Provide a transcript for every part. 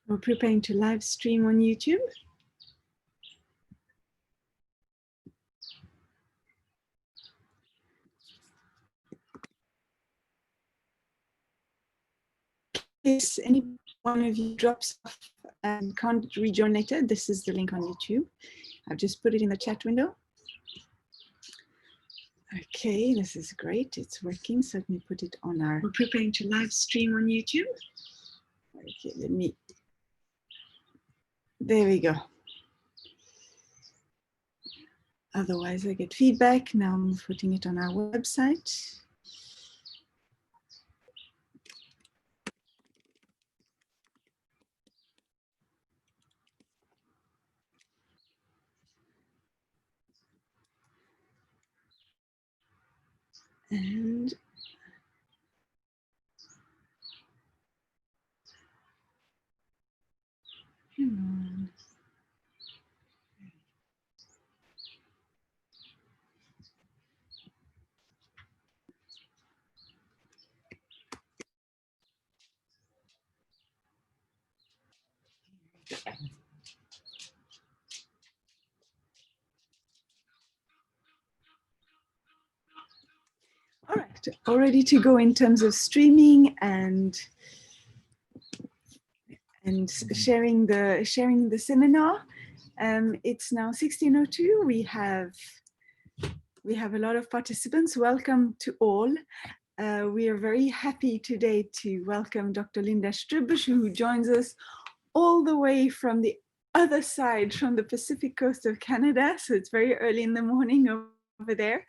We're preparing to live stream on YouTube. In case any one of you drops off and can't rejoin later, this is the link on YouTube. I've just put it in the chat window. Okay, this is great. It's working. So let me put it on our. We're preparing to live stream on YouTube. Okay, let me. There we go. Otherwise, I get feedback. Now I'm putting it on our website. And come on. All right, all ready to go in terms of streaming and sharing the seminar. It's now 16:02. We have a lot of participants. Welcome to all. We are very happy today to welcome Dr. Linda Strubbe, who joins us all the way from the other side, from the Pacific coast of Canada. So it's very early in the morning over there.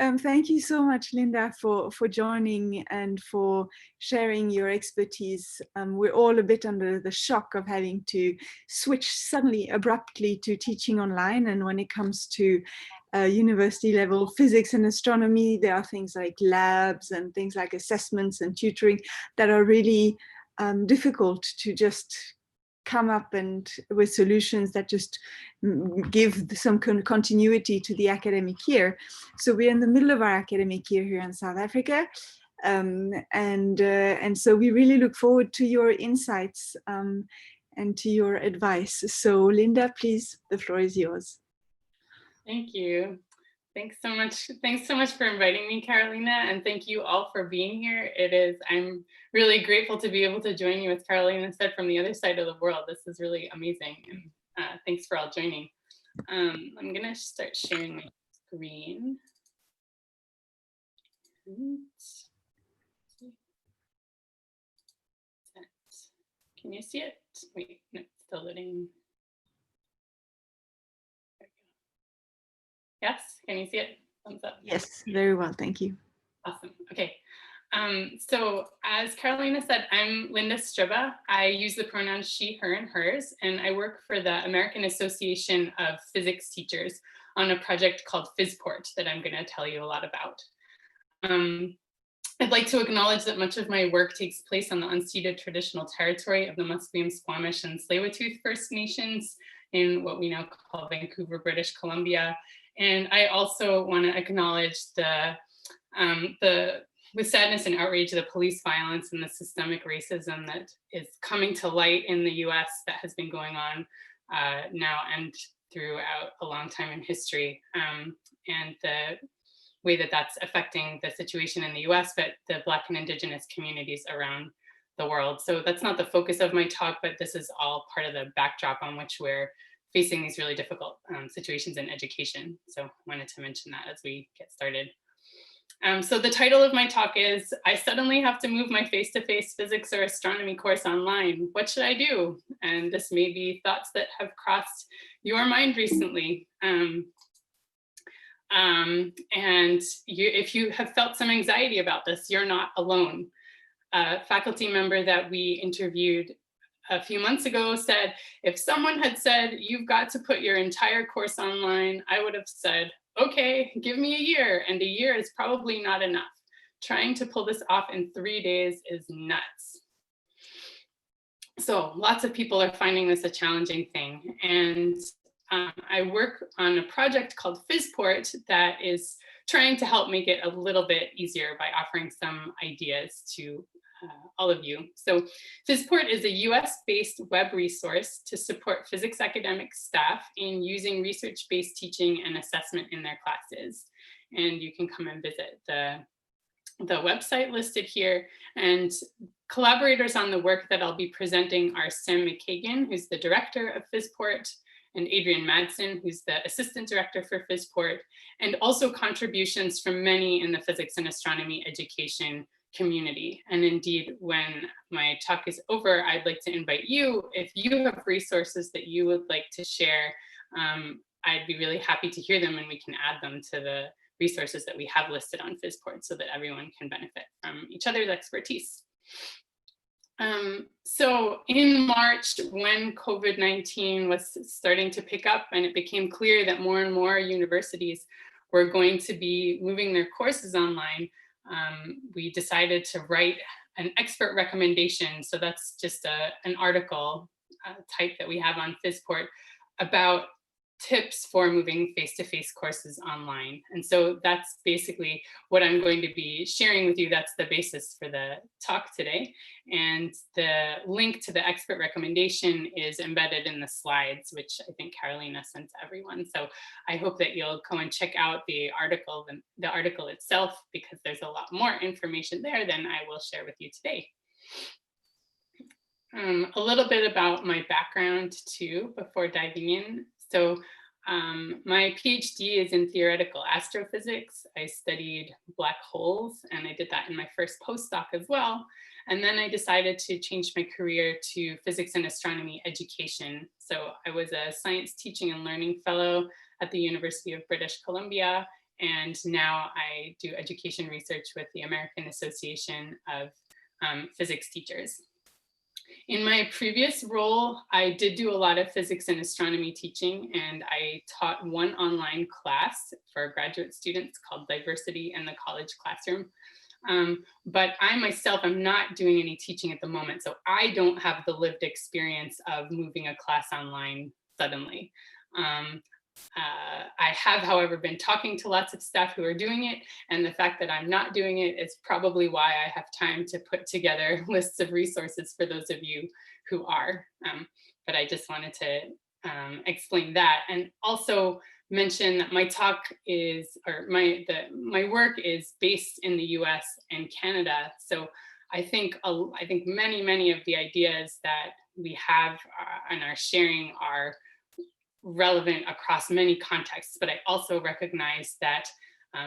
Thank you so much, Linda, for joining and for sharing your expertise. We're all a bit under the shock of having to switch suddenly, abruptly to teaching online. And when it comes to university level physics and astronomy, there are things like labs and things like assessments and tutoring that are really difficult to just come up and with solutions that just give some continuity to the academic year. So we're in the middle of our academic year here in South Africa. And so we really look forward to your insights and to your advice. So Linda, please, the floor is yours. Thank you. Thanks so much. Thanks so much for inviting me, Carolina, and thank you all for being here. I'm really grateful to be able to join you, as Carolina said, from the other side of the world. This is really amazing, and thanks for all joining. I'm gonna start sharing my screen. Can you see it? Wait, no, it's still loading. Yes, can you see it? Thumbs up. Yes, very well, thank you. Awesome, okay. So as Carolina said, I'm Linda Strubbe. I use the pronouns she, her, and hers, and I work for the American Association of Physics Teachers on a project called PhET that I'm gonna tell you a lot about. I'd like to acknowledge that much of my work takes place on the unceded traditional territory of the Musqueam, Squamish, and Tsleil-Waututh First Nations in what we now call Vancouver, British Columbia. And I also want to acknowledge with sadness and outrage, the police violence and the systemic racism that is coming to light in the US that has been going on now and throughout a long time in history. And the way that that's affecting the situation in the US, but the Black and Indigenous communities around the world. So that's not the focus of my talk, but this is all part of the backdrop on which we're facing these really difficult situations in education. So I wanted to mention that as we get started. So the title of my talk is, I suddenly have to move my face-to-face physics or astronomy course online. What should I do? And this may be thoughts that have crossed your mind recently. If you have felt some anxiety about this, you're not alone. A faculty member that we interviewed a few months ago said, if someone had said, you've got to put your entire course online, I would have said, okay, give me a year. And a year is probably not enough. Trying to pull this off in 3 days is nuts. So lots of people are finding this a challenging thing. And I work on a project called PhET that is trying to help make it a little bit easier by offering some ideas to all of you. So PhysPort is a US-based web resource to support physics academic staff in using research-based teaching and assessment in their classes. And you can come and visit the website listed here. And collaborators on the work that I'll be presenting are Sam McKagan, who's the director of PhysPort, and Adrian Madsen, who's the assistant director for PhysPort, and also contributions from many in the physics and astronomy education community. And indeed, when my talk is over, I'd like to invite you, if you have resources that you would like to share, I'd be really happy to hear them, and we can add them to the resources that we have listed on PhysPort so that everyone can benefit from each other's expertise. So in March, when COVID-19 was starting to pick up and it became clear that more and more universities were going to be moving their courses online, we decided to write an expert recommendation. So that's just an article type that we have on PhysPort about tips for moving face-to-face courses online. And so that's basically what I'm going to be sharing with you. That's the basis for the talk today. And the link to the expert recommendation is embedded in the slides, which I think Carolina sent to everyone. So I hope that you'll go and check out the article itself, because there's a lot more information there than I will share with you today. A little bit about my background too, before diving in. So my PhD is in theoretical astrophysics. I studied black holes, and I did that in my first postdoc as well. And then I decided to change my career to physics and astronomy education. So I was a science teaching and learning fellow at the University of British Columbia. And now I do education research with the American Association of Physics Teachers. In my previous role, I did do a lot of physics and astronomy teaching, and I taught one online class for graduate students called Diversity in the College Classroom. But I myself am not doing any teaching at the moment, so I don't have the lived experience of moving a class online suddenly. I have, however, been talking to lots of staff who are doing it, and the fact that I'm not doing it is probably why I have time to put together lists of resources for those of you who are. But I just wanted to explain that, and also mention that my talk is, or my work is based in the US and Canada. So I think many of the ideas that we have and are sharing are relevant across many contexts, but I also recognize that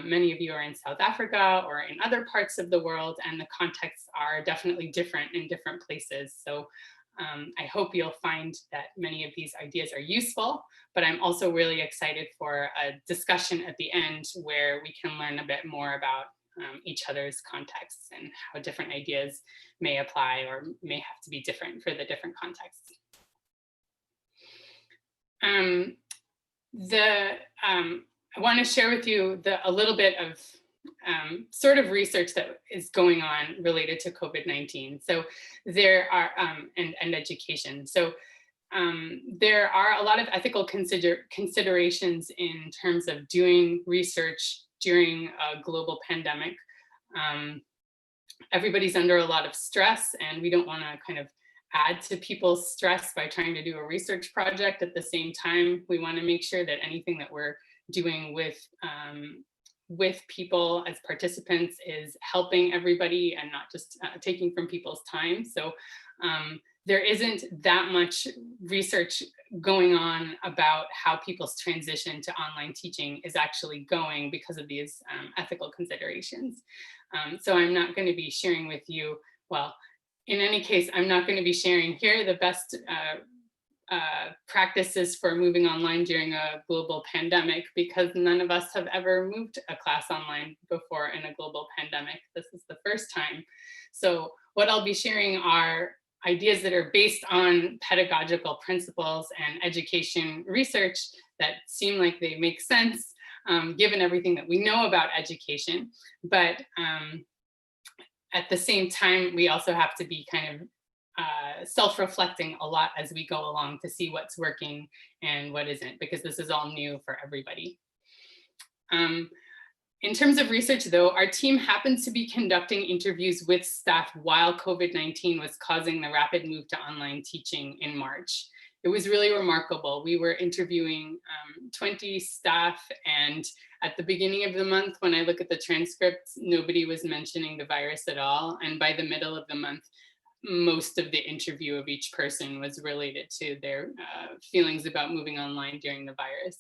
many of you are in South Africa or in other parts of the world, and the contexts are definitely different in different places. So I hope you'll find that many of these ideas are useful, but I'm also really excited for a discussion at the end where we can learn a bit more about each other's contexts and how different ideas may apply or may have to be different for the different contexts. I want to share with you a little bit of sort of research that is going on related to COVID-19. So there are, and education. So there are a lot of ethical considerations in terms of doing research during a global pandemic. Everybody's under a lot of stress, and we don't want to kind of add to people's stress by trying to do a research project. At the same time, we want to make sure that anything that we're doing with people as participants is helping everybody and not just taking from people's time. So there isn't that much research going on about how people's transition to online teaching is actually going because of these ethical considerations. So I'm not going to be sharing with you, well, in any case, I'm not going to be sharing here the best practices for moving online during a global pandemic, because none of us have ever moved a class online before in a global pandemic. This is the first time. So what I'll be sharing are ideas that are based on pedagogical principles and education research that seem like they make sense, given everything that we know about education. But at the same time, we also have to be kind of self-reflecting a lot as we go along to see what's working and what isn't, because this is all new for everybody. In terms of research, though, our team happened to be conducting interviews with staff while COVID-19 was causing the rapid move to online teaching in March. It was really remarkable. We were interviewing 20 staff, and at the beginning of the month, when I look at the transcripts, nobody was mentioning the virus at all. And by the middle of the month, most of the interview of each person was related to their feelings about moving online during the virus.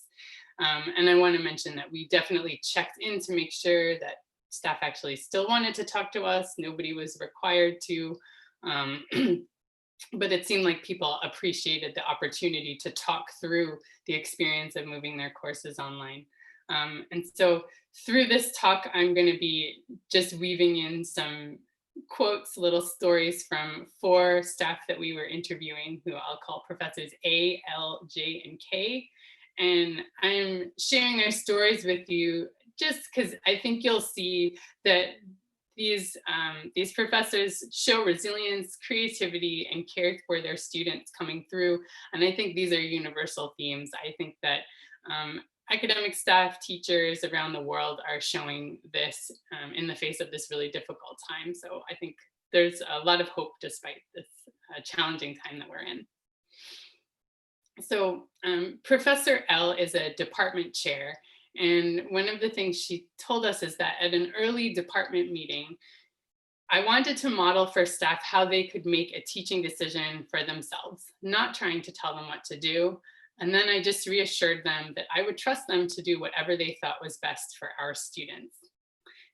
And I want to mention that we definitely checked in to make sure that staff actually still wanted to talk to us. Nobody was required to, but it seemed like people appreciated the opportunity to talk through the experience of moving their courses online. And so through this talk, I'm going to be just weaving in some quotes, little stories from 4 staff that we were interviewing, who I'll call professors A, L, J, and K. And I'm sharing their stories with you just because I think you'll see that these professors show resilience, creativity, and care for their students coming through. And I think these are universal themes. I think that academic staff, teachers around the world are showing this in the face of this really difficult time. So I think there's a lot of hope despite this challenging time that we're in. So Professor L is a department chair. And one of the things she told us is that at an early department meeting, I wanted to model for staff how they could make a teaching decision for themselves, not trying to tell them what to do. And then I just reassured them that I would trust them to do whatever they thought was best for our students.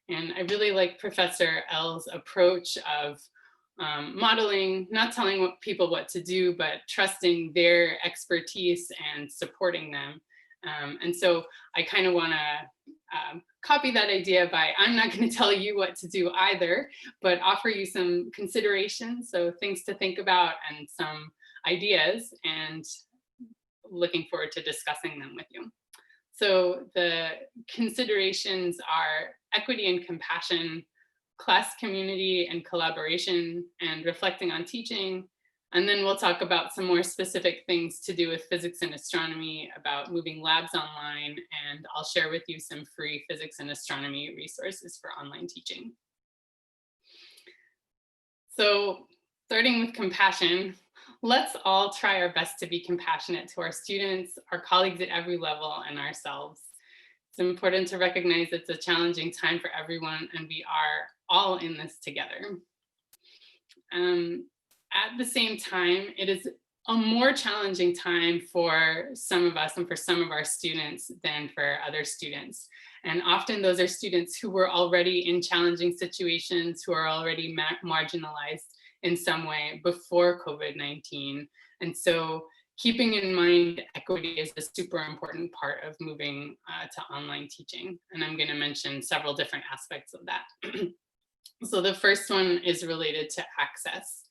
And I really like Professor L's approach of modeling, not telling people what to do, but trusting their expertise and supporting them. And so I kind of want to copy that idea by, I'm not going to tell you what to do either, but offer you some considerations, so things to think about and some ideas, and looking forward to discussing them with you. So the considerations are equity and compassion, class community and collaboration, and reflecting on teaching. And then we'll talk about some more specific things to do with physics and astronomy, about moving labs online, and I'll share with you some free physics and astronomy resources for online teaching. So starting with compassion, let's all try our best to be compassionate to our students, our colleagues at every level, and ourselves. It's important to recognize it's a challenging time for everyone, and we are all in this together. At the same time, it is a more challenging time for some of us and for some of our students than for other students. And often those are students who were already in challenging situations, who are already marginalized in some way before COVID-19. And so keeping in mind equity is a super important part of moving to online teaching. And I'm going to mention several different aspects of that. So the first one is related to access.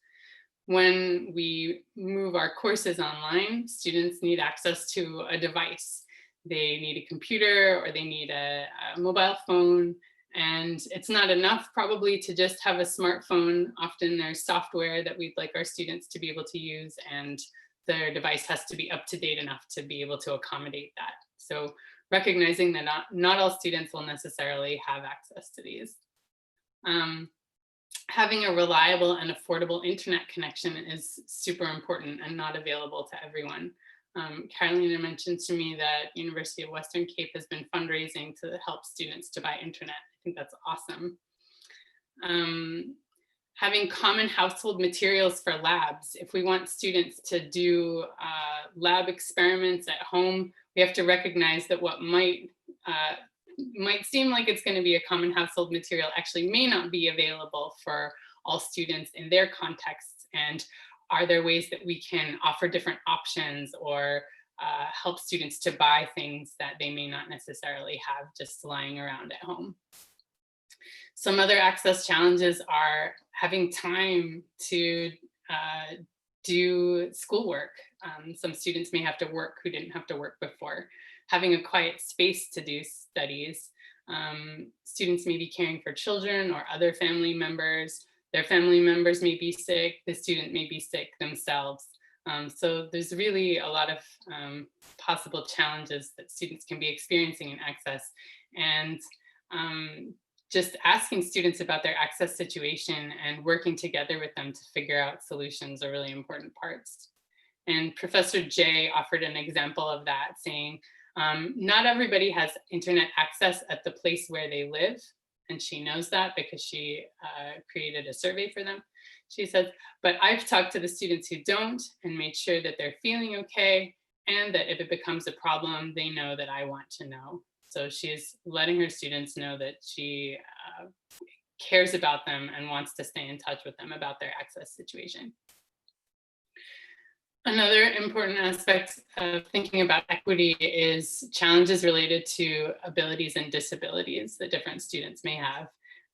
When we move our courses online, students need access to a device. They need a computer, or they need a mobile phone. And it's not enough probably to just have a smartphone. Often there's software that we'd like our students to be able to use, and their device has to be up to date enough to be able to accommodate that. So recognizing that not all students will necessarily have access to these. Having a reliable and affordable internet connection is super important and not available to everyone. Carolina mentioned to me that University of Western Cape has been fundraising to help students to buy internet. I think that's awesome. Having common household materials for labs. If we want students to do lab experiments at home, we have to recognize that what might seem like it's going to be a common household material actually may not be available for all students in their contexts. And are there ways that we can offer different options, or help students to buy things that they may not necessarily have just lying around at home? Some other access challenges are having time to do schoolwork. Some students may have to work who didn't have to work before. Having a quiet space to do studies. Students may be caring for children or other family members. Their family members may be sick. The student may be sick themselves. So there's really a lot of possible challenges that students can be experiencing in access. And just asking students about their access situation and working together with them to figure out solutions are really important parts. And Professor Jay offered an example of that, saying, not everybody has internet access at the place where they live. And she knows that because she created a survey for them. She says, but I've talked to the students who don't and made sure that they're feeling okay, and that if it becomes a problem, they know that I want to know. So she's letting her students know that she cares about them and wants to stay in touch with them about their access situation. Another important aspect of thinking about equity is challenges related to abilities and disabilities that different students may have.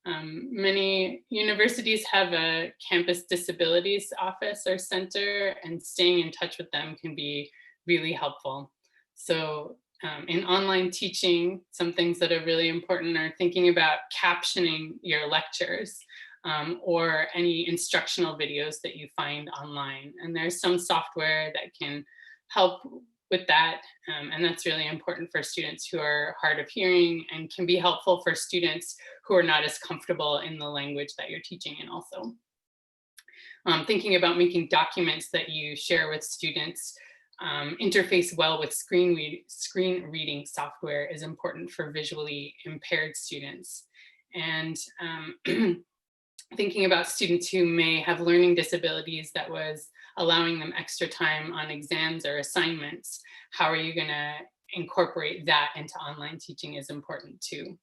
Many universities have a campus disabilities office or center, and staying in touch with them can be really helpful. So in online teaching, some things that are really important are thinking about captioning your lectures. Or any instructional videos that you find online. And there's some software that can help with that. And that's really important for students who are hard of hearing, and can be helpful for students who are not as comfortable in the language that you're teaching in also. Thinking about making documents that you share with students interface well with screen reading software is important for visually impaired students. And thinking about students who may have learning disabilities that was allowing them extra time on exams or assignments, how are you going to incorporate that into online teaching is important too.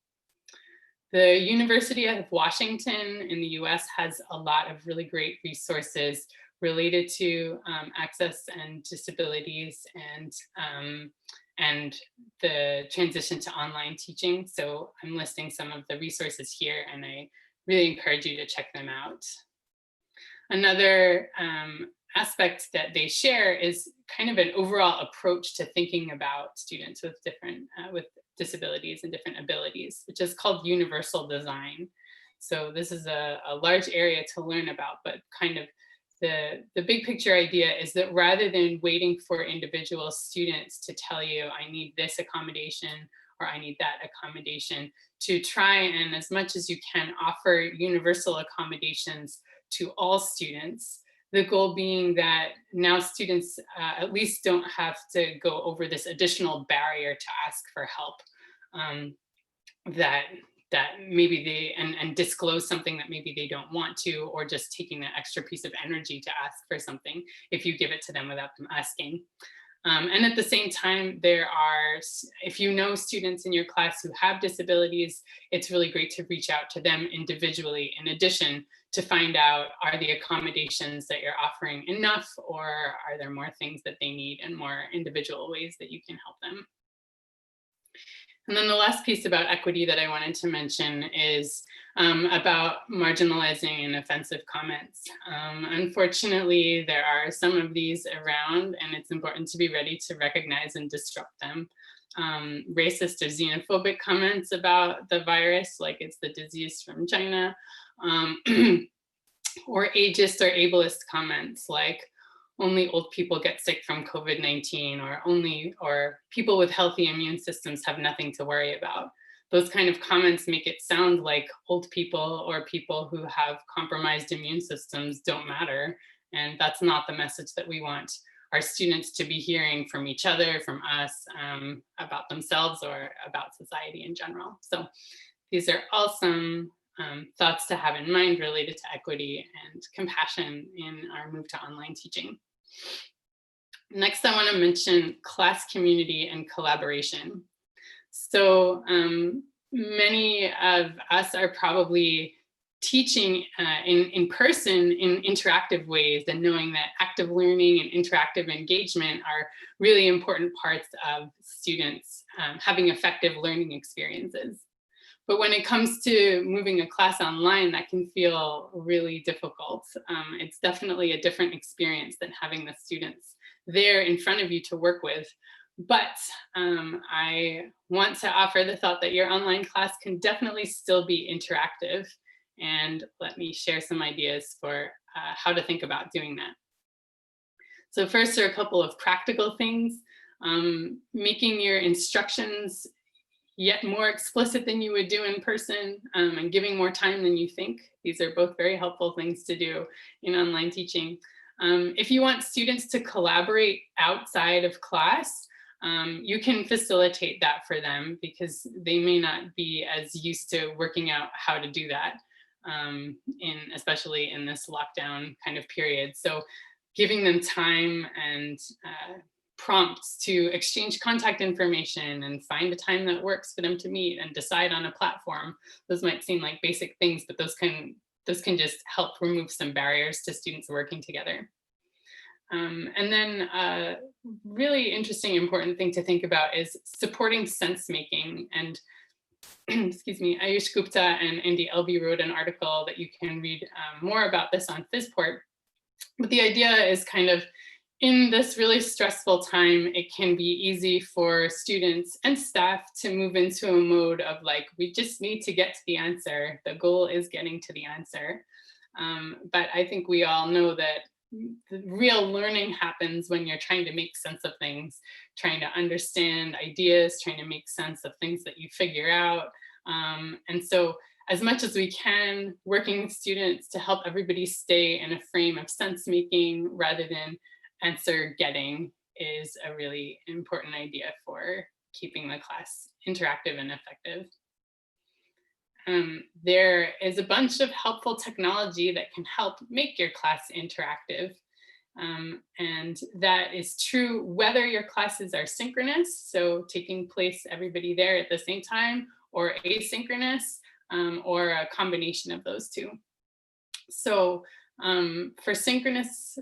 The University of Washington in the US has a lot of really great resources related to access and disabilities and the transition to online teaching. So I'm listing some of the resources here, and I really encourage you to check them out. Another aspect that they share is kind of an overall approach to thinking about students with different with disabilities and different abilities, which is called universal design. So this is a large area to learn about, but kind of the big picture idea is that rather than waiting for individual students to tell you, I need this accommodation or I need that accommodation, to try and, as much as you can, offer universal accommodations to all students. The goal being that now students at least don't have to go over this additional barrier to ask for help, that maybe they, and disclose something that maybe they don't want to, or just taking that extra piece of energy to ask for something if you give it to them without them asking. And at the same time, if you know students in your class who have disabilities, it's really great to reach out to them individually, in addition, to find out, are the accommodations that you're offering enough, or are there more things that they need and more individual ways that you can help them? And then the last piece about equity that I wanted to mention is about marginalizing and offensive comments. Unfortunately, there are some of these around, and it's important to be ready to recognize and disrupt them. Racist or xenophobic comments about the virus, like it's the disease from China, or ageist or ableist comments like, only old people get sick from COVID-19, or people with healthy immune systems have nothing to worry about. Those kind of comments make it sound like old people or people who have compromised immune systems don't matter. And that's not the message that we want our students to be hearing from each other, from us, about themselves or about society in general. So these are all some thoughts to have in mind related to equity and compassion in our move to online teaching. Next, I want to mention class community and collaboration. So many of us are probably teaching in person in interactive ways, and knowing that active learning and interactive engagement are really important parts of students having effective learning experiences. But when it comes to moving a class online, that can feel really difficult. It's definitely a different experience than having the students there in front of you to work with. But I want to offer the thought that your online class can definitely still be interactive. And let me share some ideas for how to think about doing that. So first, are a couple of practical things. Making your instructions yet more explicit than you would do in person, and giving more time than you think. These are both very helpful things to do in online teaching. If you want students to collaborate outside of class, you can facilitate that for them because they may not be as used to working out how to do that, especially in this lockdown kind of period. So giving them time and prompts to exchange contact information and find a time that works for them to meet and decide on a platform. Those might seem like basic things, but those can just help remove some barriers to students working together. And then a really interesting, important thing to think about is supporting sense making. And excuse me, Ayush Gupta and Andy Elby wrote an article that you can read more about this on PhysPort. But the idea is kind of, in this really stressful time, it can be easy for students and staff to move into a mode of like, we just need to get to the answer. The goal is getting to the answer. But I think we all know that the real learning happens when you're trying to make sense of things, trying to understand ideas, trying to make sense of things that you figure out. And so as much as we can, working with students to help everybody stay in a frame of sense making rather than answer getting is a really important idea for keeping the class interactive and effective. There is a bunch of helpful technology that can help make your class interactive. And that is true whether your classes are synchronous, so taking place everybody there at the same time, or asynchronous, or a combination of those two. So for synchronous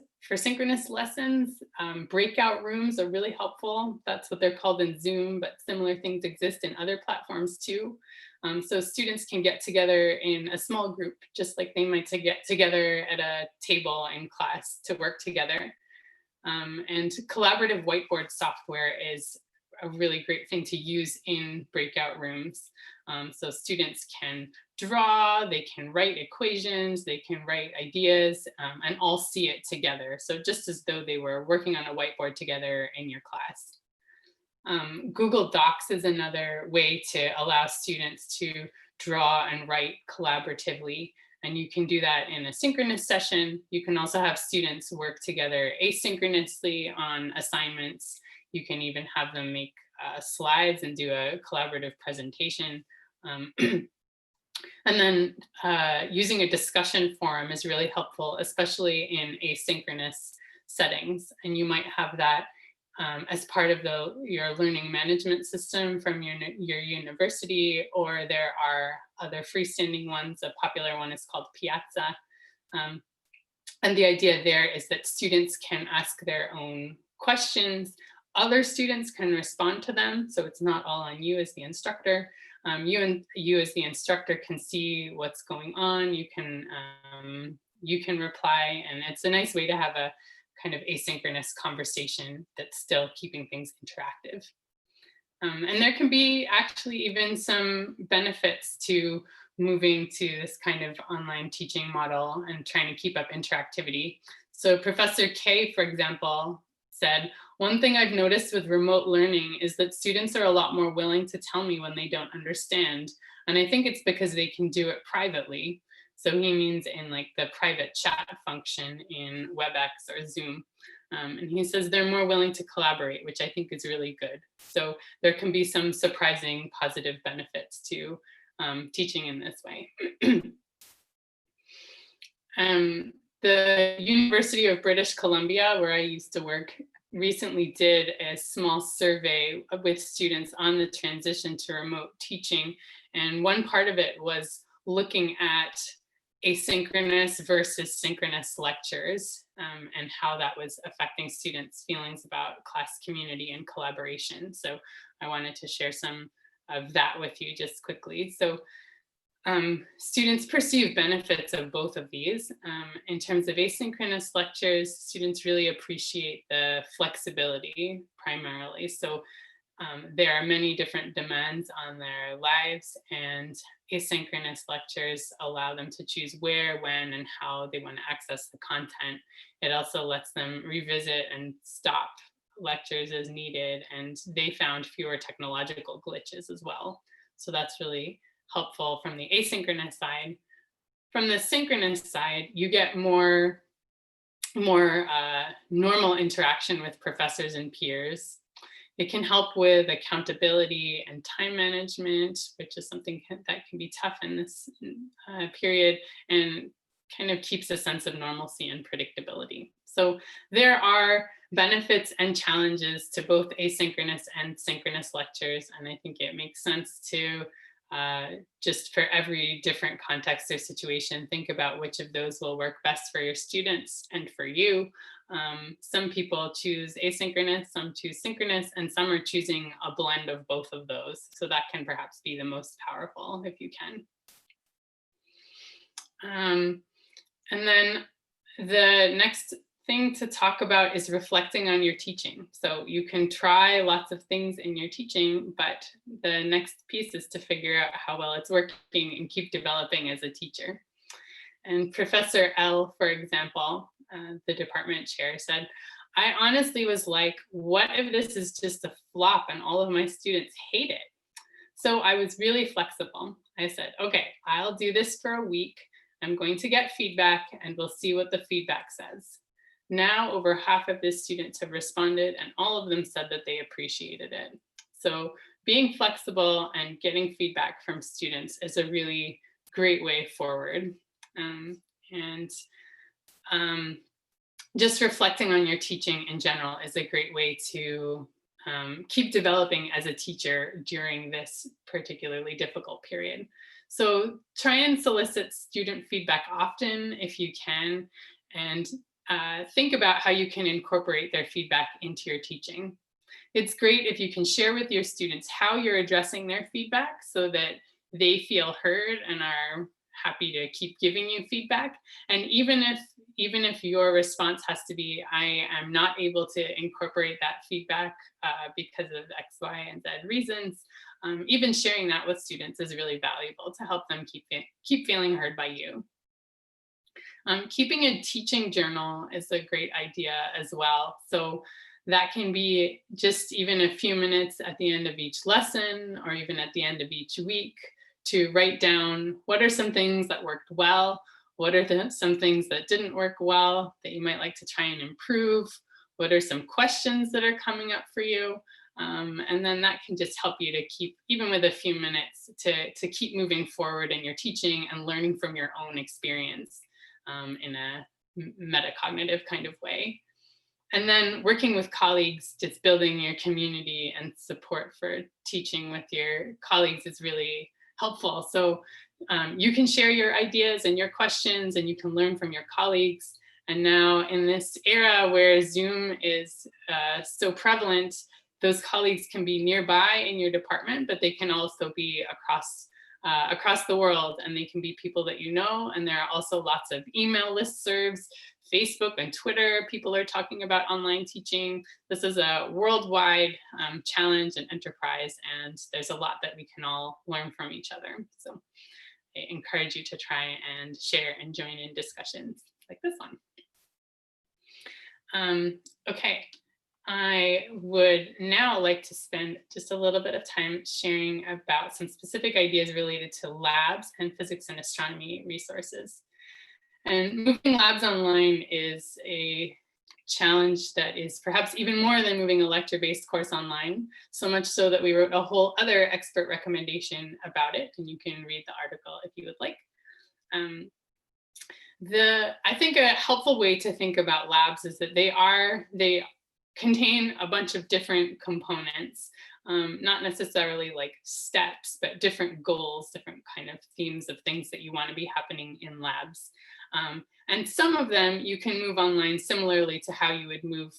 lessons, breakout rooms are really helpful. That's what they're called in Zoom, but similar things exist in other platforms too. So students can get together in a small group, just like they might get together at a table in class to work together. And collaborative whiteboard software is a really great thing to use in breakout rooms. So students can draw, they can write equations, they can write ideas, and all see it together. So just as though they were working on a whiteboard together in your class. Google Docs is another way to allow students to draw and write collaboratively. And you can do that in a synchronous session. You can also have students work together asynchronously on assignments. You can even have them make slides and do a collaborative presentation. And then using a discussion forum is really helpful, especially in asynchronous settings. And you might have that as part of your learning management system from your university, or there are other freestanding ones. A popular one is called PhET. And the idea there is that students can ask their own questions. Other students can respond to them. So it's not all on you as the instructor. You as the instructor can see what's going on. You can reply, and it's a nice way to have a kind of asynchronous conversation that's still keeping things interactive. And there can be actually even some benefits to moving to this kind of online teaching model and trying to keep up interactivity. So Professor Kay, for example, said, one thing I've noticed with remote learning is that students are a lot more willing to tell me when they don't understand. And I think it's because they can do it privately. So he means in like the private chat function in WebEx or Zoom. And he says they're more willing to collaborate, which I think is really good. So there can be some surprising positive benefits to teaching in this way. The University of British Columbia, where I used to work, recently did a small survey with students on the transition to remote teaching. And one part of it was looking at asynchronous versus synchronous lectures and how that was affecting students' feelings about class community and collaboration. So I wanted to share some of that with you just quickly. So students perceive benefits of both of these. In terms of asynchronous lectures, students really appreciate the flexibility primarily. So there are many different demands on their lives, and asynchronous lectures allow them to choose where, when, and how they want to access the content. It also lets them revisit and stop lectures as needed, and they found fewer technological glitches as well. So that's really helpful from the asynchronous side. From the synchronous side, you get more normal interaction with professors and peers. It can help with accountability and time management, which is something that can be tough in this period, and kind of keeps a sense of normalcy and predictability. So there are benefits and challenges to both asynchronous and synchronous lectures, and I think it makes sense to just for every different context or situation, think about which of those will work best for your students and for you. Some people choose asynchronous, some choose synchronous, and some are choosing a blend of both of those. So that can perhaps be the most powerful if you can. And then the next thing to talk about is reflecting on your teaching. So you can try lots of things in your teaching, but the next piece is to figure out how well it's working and keep developing as a teacher. And Professor L, for example, the department chair, said, I honestly was like, what if this is just a flop and all of my students hate it? So I was really flexible. I said, okay, I'll do this for a week. I'm going to get feedback and we'll see what the feedback says. Now over half of the students have responded and all of them said that they appreciated it. So being flexible and getting feedback from students is a really great way forward. Just reflecting on your teaching in general is a great way to keep developing as a teacher during this particularly difficult period. So try and solicit student feedback often if you can, and think about how you can incorporate their feedback into your teaching. It's great if you can share with your students how you're addressing their feedback so that they feel heard and are happy to keep giving you feedback. And even if your response has to be, I am not able to incorporate that feedback because of X, Y, and Z reasons, even sharing that with students is really valuable to help them keep feeling heard by you. Keeping a teaching journal is a great idea as well. So that can be just even a few minutes at the end of each lesson or even at the end of each week to write down what are some things that worked well, what are some things that didn't work well that you might like to try and improve, what are some questions that are coming up for you, and then that can just help you to keep, even with a few minutes, to keep moving forward in your teaching and learning from your own experience in a metacognitive kind of way. And then working with colleagues, just building your community and support for teaching with your colleagues is really helpful. So you can share your ideas and your questions and you can learn from your colleagues. And now in this era where Zoom is so prevalent, those colleagues can be nearby in your department, but they can also be across the world, and they can be people that you know. And there are also lots of email listservs, Facebook and Twitter. People are talking about online teaching. This is a worldwide challenge and enterprise, and there's a lot that we can all learn from each other. So I encourage you to try and share and join in discussions like this one. Okay. I would now like to spend just a little bit of time sharing about some specific ideas related to labs and physics and astronomy resources. And moving labs online is a challenge that is perhaps even more than moving a lecture-based course online, so much so that we wrote a whole other expert recommendation about it, and you can read the article if you would like. I think a helpful way to think about labs is that they contain a bunch of different components, not necessarily like steps, but different goals, different kind of themes of things that you want to be happening in labs. And some of them you can move online similarly to how you would move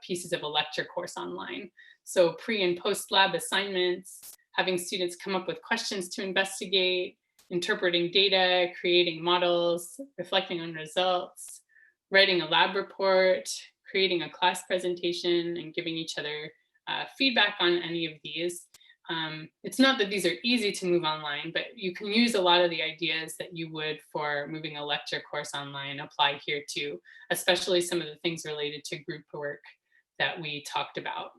pieces of a lecture course online. So pre and post lab assignments, having students come up with questions to investigate, interpreting data, creating models, reflecting on results, writing a lab report, creating a class presentation, and giving each other feedback on any of these. It's not that these are easy to move online, but you can use a lot of the ideas that you would for moving a lecture course online apply here too, especially some of the things related to group work that we talked about.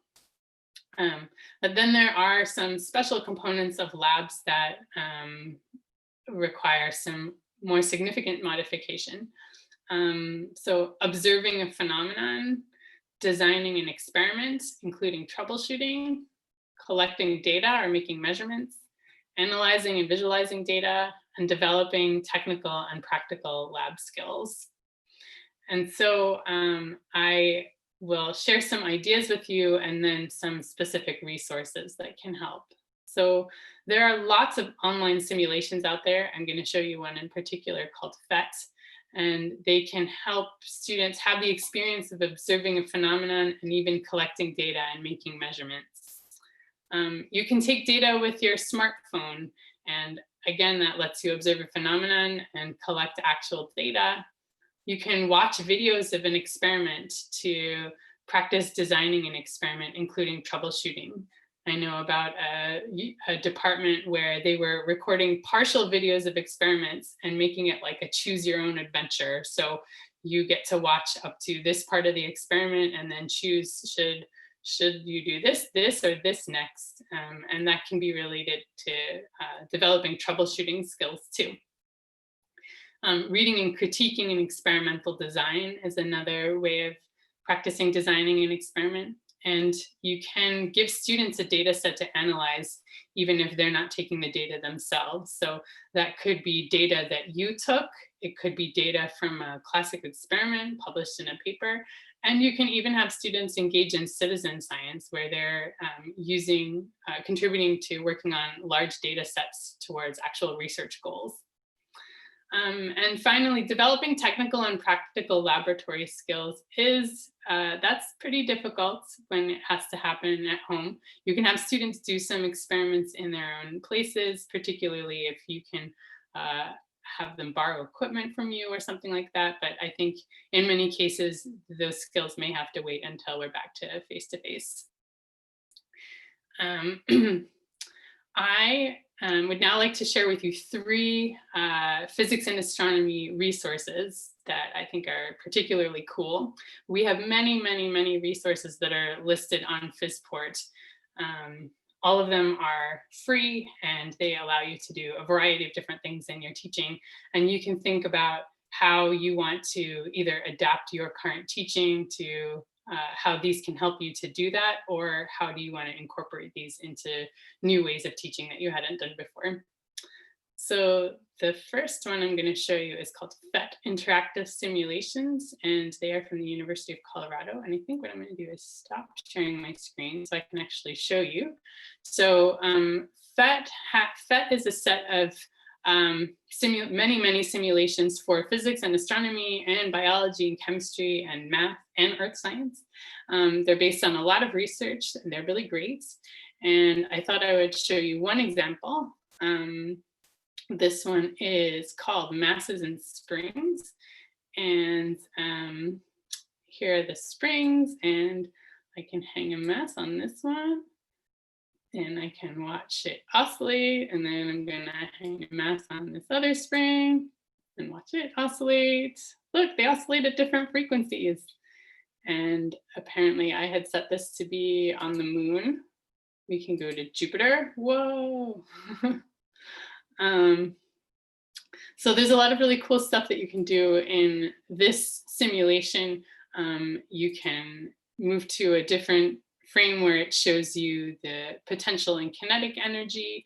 But then there are some special components of labs that require some more significant modification. So observing a phenomenon, designing an experiment, including troubleshooting, collecting data or making measurements, analyzing and visualizing data, and developing technical and practical lab skills. And so I will share some ideas with you and then some specific resources that can help. So there are lots of online simulations out there. I'm going to show you one in particular called PhET, and they can help students have the experience of observing a phenomenon and even collecting data and making measurements. You can take data with your smartphone, and again, that lets you observe a phenomenon and collect actual data. You can watch videos of an experiment to practice designing an experiment, including troubleshooting. I know about a department where they were recording partial videos of experiments and making it like a choose your own adventure. So you get to watch up to this part of the experiment and then choose should you do this, or this next. And that can be related to developing troubleshooting skills too. Reading and critiquing an experimental design is another way of practicing designing an experiment. And you can give students a data set to analyze, even if they're not taking the data themselves. So that could be data that you took. It could be data from a classic experiment published in a paper. And you can even have students engage in citizen science, where they're contributing to working on large data sets towards actual research goals. And finally, developing technical and practical laboratory skills that's pretty difficult when it has to happen at home. You can have students do some experiments in their own places, particularly if you can have them borrow equipment from you or something like that. But I think in many cases, those skills may have to wait until we're back to face-to-face. I would now like to share with you 3 physics and astronomy resources that I think are particularly cool. We have many, many, many resources that are listed on PhysPort. All of them are free, and they allow you to do a variety of different things in your teaching. And you can think about how you want to either adapt your current teaching to how these can help you to do that, or how do you want to incorporate these into new ways of teaching that you hadn't done before. So the first one I'm going to show you is called PhET Interactive Simulations, and they are from the University of Colorado. And I think what I'm going to do is stop sharing my screen so I can actually show you. So PhET is a set of many simulations for physics and astronomy and biology and chemistry and math and earth science. They're based on a lot of research, and they're really great. And I thought I would show you one example. This one is called Masses and Springs. And here are the springs, and I can hang a mass on this one. And I can watch it oscillate, and then I'm gonna hang a mass on this other spring and watch it oscillate. Look, they oscillate at different frequencies. And apparently I had set this to be on the moon. We can go to Jupiter. Whoa. So there's a lot of really cool stuff that you can do in this simulation. You can move to a different frame where it shows you the potential and kinetic energy.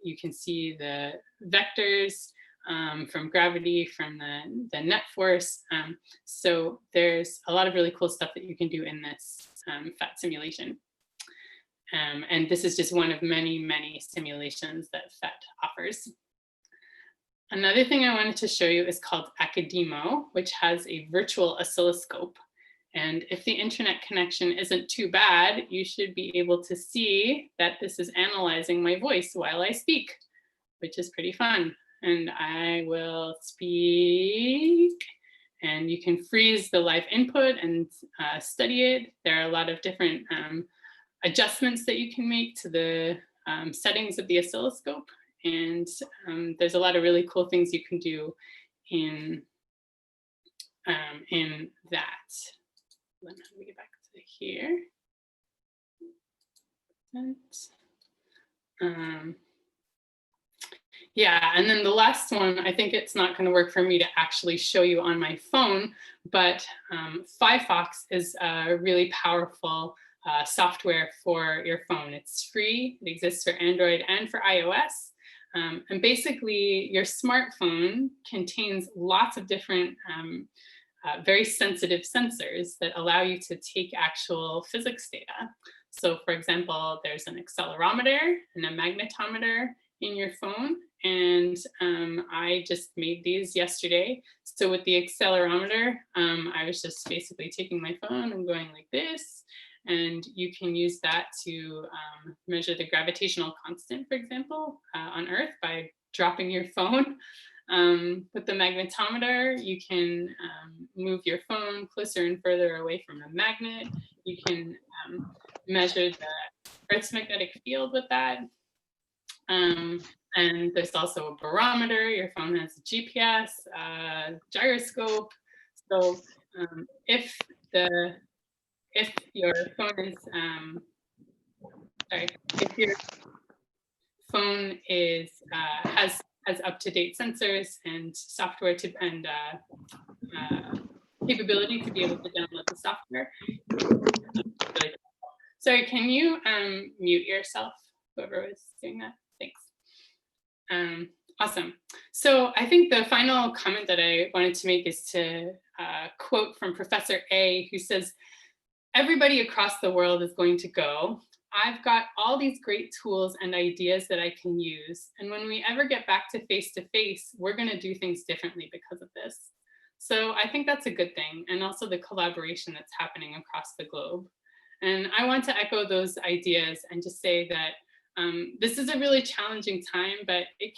You can see the vectors from gravity, from the net force. So there's a lot of really cool stuff that you can do in this PhET simulation. And this is just one of many, many simulations that PhET offers. Another thing I wanted to show you is called Academo, which has a virtual oscilloscope. And if the internet connection isn't too bad, you should be able to see that this is analyzing my voice while I speak, which is pretty fun. And I will speak, and you can freeze the live input and study it. There are a lot of different adjustments that you can make to the settings of the oscilloscope. And there's a lot of really cool things you can do in that. Let me get back to here. Yeah, and then the last one, I think it's not going to work for me to actually show you on my phone, but PhyPhox is a really powerful software for your phone. It's free, it exists for Android and for iOS. And basically, your smartphone contains lots of different very sensitive sensors that allow you to take actual physics data. So for example, there's an accelerometer and a magnetometer in your phone. And I just made these yesterday. So with the accelerometer, I was just basically taking my phone and going like this. And you can use that to measure the gravitational constant, for example, on Earth by dropping your phone. With the magnetometer, you can move your phone closer and further away from the magnet. You can measure the Earth's magnetic field with that. And there's also a barometer. Your phone has a GPS, gyroscope. So if your phone is if your phone is has up-to-date sensors and software and capability to be able to download the software. Sorry, can you mute yourself, whoever was doing that? Thanks. Awesome. So I think the final comment that I wanted to make is to quote from Professor A, who says, "Everybody across the world is going to go. I've got all these great tools and ideas that I can use. And when we ever get back to face, we're going to do things differently because of this." So I think that's a good thing. And also the collaboration that's happening across the globe. And I want to echo those ideas and just say that this is a really challenging time, but we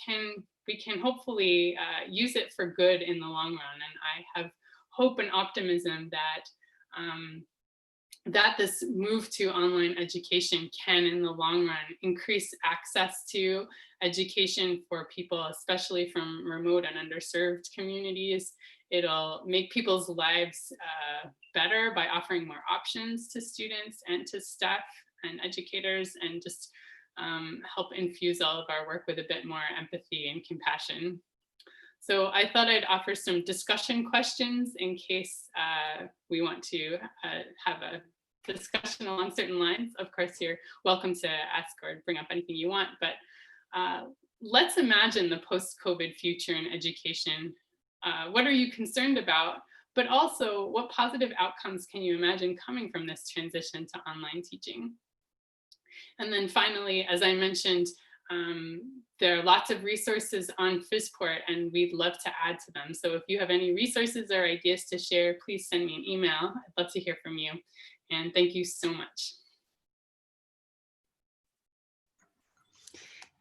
can hopefully use it for good in the long run. And I have hope and optimism that that this move to online education can, in the long run, increase access to education for people, especially from remote and underserved communities. It'll make people's lives better by offering more options to students and to staff and educators, and just help infuse all of our work with a bit more empathy and compassion. So I thought I'd offer some discussion questions in case we want to have a discussion along certain lines. Of course, you're welcome to ask or bring up anything you want, but let's imagine the post-COVID future in education. What are you concerned about? But also, what positive outcomes can you imagine coming from this transition to online teaching? And then finally, as I mentioned, there are lots of resources on PhysPort, and we'd love to add to them. So if you have any resources or ideas to share, please send me an email. I'd love to hear from you. And thank you so much.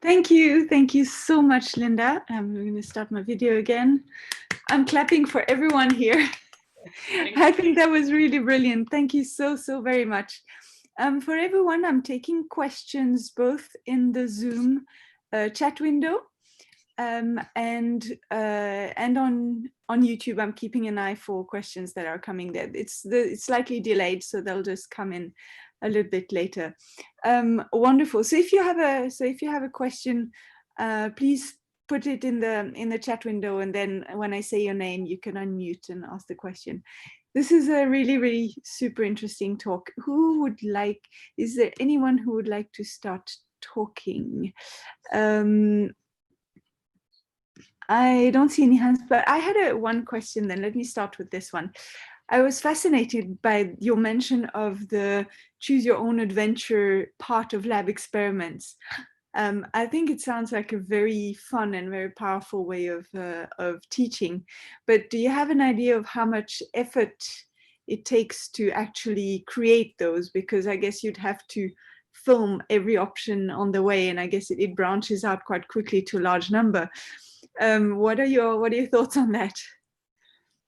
Thank you. Thank you so much, Linda. I'm going to start my video again. I'm clapping for everyone here. I think that was really brilliant. Thank you so very much. For everyone, I'm taking questions both in the Zoom chat window and on YouTube. I'm keeping an eye for questions that are coming there. It's slightly delayed, so they'll just come in a little bit later. Wonderful. So if you have a question, please put it in the chat window, and then when I say your name, you can unmute and ask the question. This is a really super interesting talk. Is there anyone who would like to start talking? I don't see any hands, but I had one question then. Let me start with this one. I was fascinated by your mention of the choose your own adventure part of lab experiments. I think it sounds like a very fun and very powerful way of teaching, but do you have an idea of how much effort it takes to actually create those? Because I guess you'd have to film every option on the way, and I guess it branches out quite quickly to a large number. What are your thoughts on that?